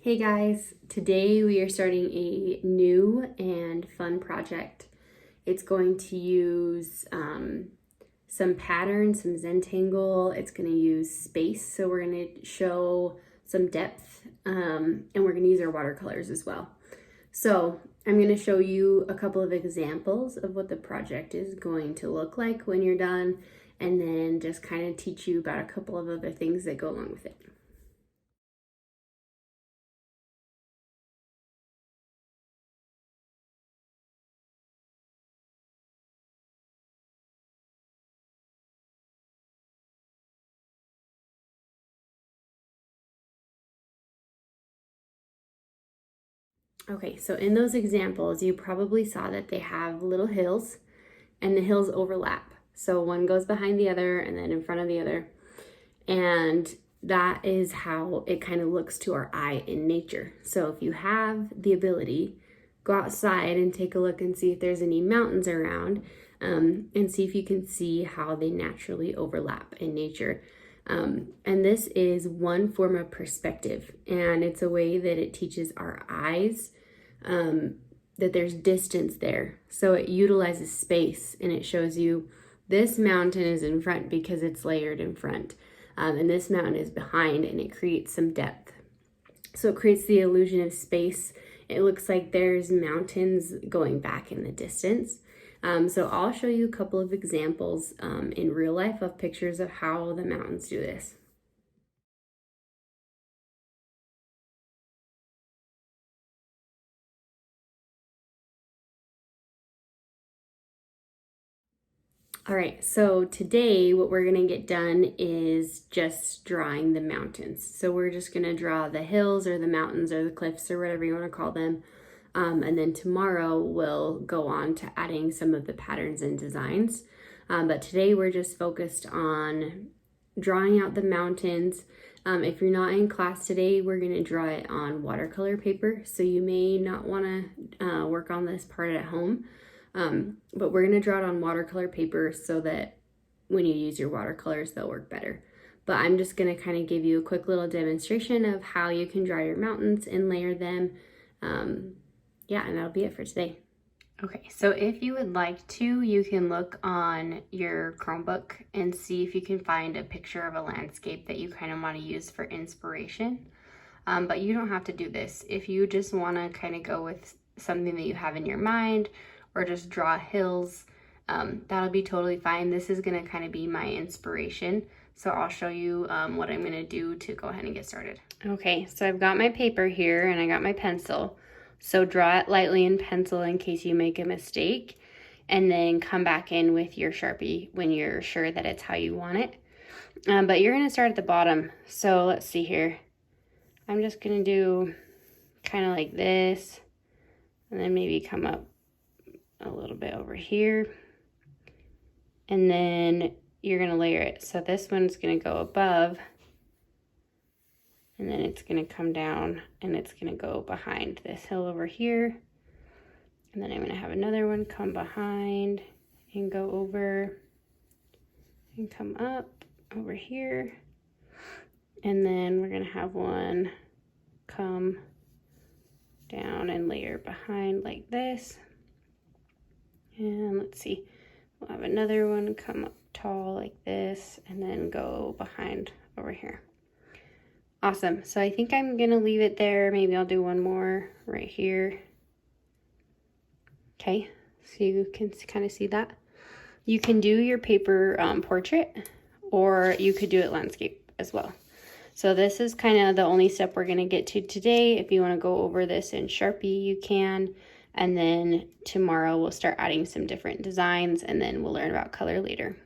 Hey guys, today we are starting a new and fun project. It's going to use some patterns, some Zentangle. It's going to use space, so we're going to show some depth, and we're going to use our watercolors as well. So I'm going to show you a couple of examples of what the project is going to look like when you're done, and then just kind of teach you about a couple of other things that go along with it. Okay, so in those examples, you probably saw that they have little hills and the hills overlap. So one goes behind the other and then in front of the other. And that is how it kind of looks to our eye in nature. So if you have the ability, go outside and take a look and see if there's any mountains around, and see if you can see how they naturally overlap in nature. And this is one form of perspective, and it's a way that it teaches our eyes that there's distance there. So it utilizes space, and it shows you this mountain is in front because it's layered in front, and this mountain is behind, and it creates some depth. So it creates the illusion of space. It looks like there's mountains going back in the distance. So I'll show you a couple of examples in real life of pictures of how the mountains do this. All right, so today what we're gonna get done is just drawing the mountains. So we're just gonna draw the hills or the mountains or the cliffs or whatever you wanna call them. And then tomorrow we'll go on to adding some of the patterns and designs. But today we're just focused on drawing out the mountains. If you're not in class today, we're gonna draw it on watercolor paper. So you may not wanna work on this part at home. But we're gonna draw it on watercolor paper so that when you use your watercolors, they'll work better. But I'm just gonna kind of give you a quick little demonstration of how you can draw your mountains and layer them. Yeah, and that'll be it for today. Okay, so if you would like to, you can look on your Chromebook and see if you can find a picture of a landscape that you kind of want to use for inspiration. But you don't have to do this. If you just want to kind of go with something that you have in your mind, or just draw hills, that'll be totally fine. This is gonna kind of be my inspiration. So I'll show you what I'm gonna do to go ahead and get started. Okay, so I've got my paper here and I got my pencil. So draw it lightly in pencil in case you make a mistake, and then come back in with your Sharpie when you're sure that it's how you want it. But you're gonna start at the bottom. So let's see here. I'm just gonna do kind of like this, and then maybe come up a little bit over here, and then you're gonna layer it. So this one's gonna go above, and then it's gonna come down and it's gonna go behind this hill over here, and then I'm gonna have another one come behind and go over and come up over here, and then we're gonna have one come down and layer behind like this. And let's see, we'll have another one come up tall like this and then go behind over here. Awesome. So I think I'm gonna leave it there. Maybe I'll do one more right here. Okay, so you can kind of see that. You can do your paper portrait, or you could do it landscape as well. So this is kind of the only step we're gonna get to today. If you wanna go over this in Sharpie, you can. And then tomorrow we'll start adding some different designs, and then we'll learn about color later.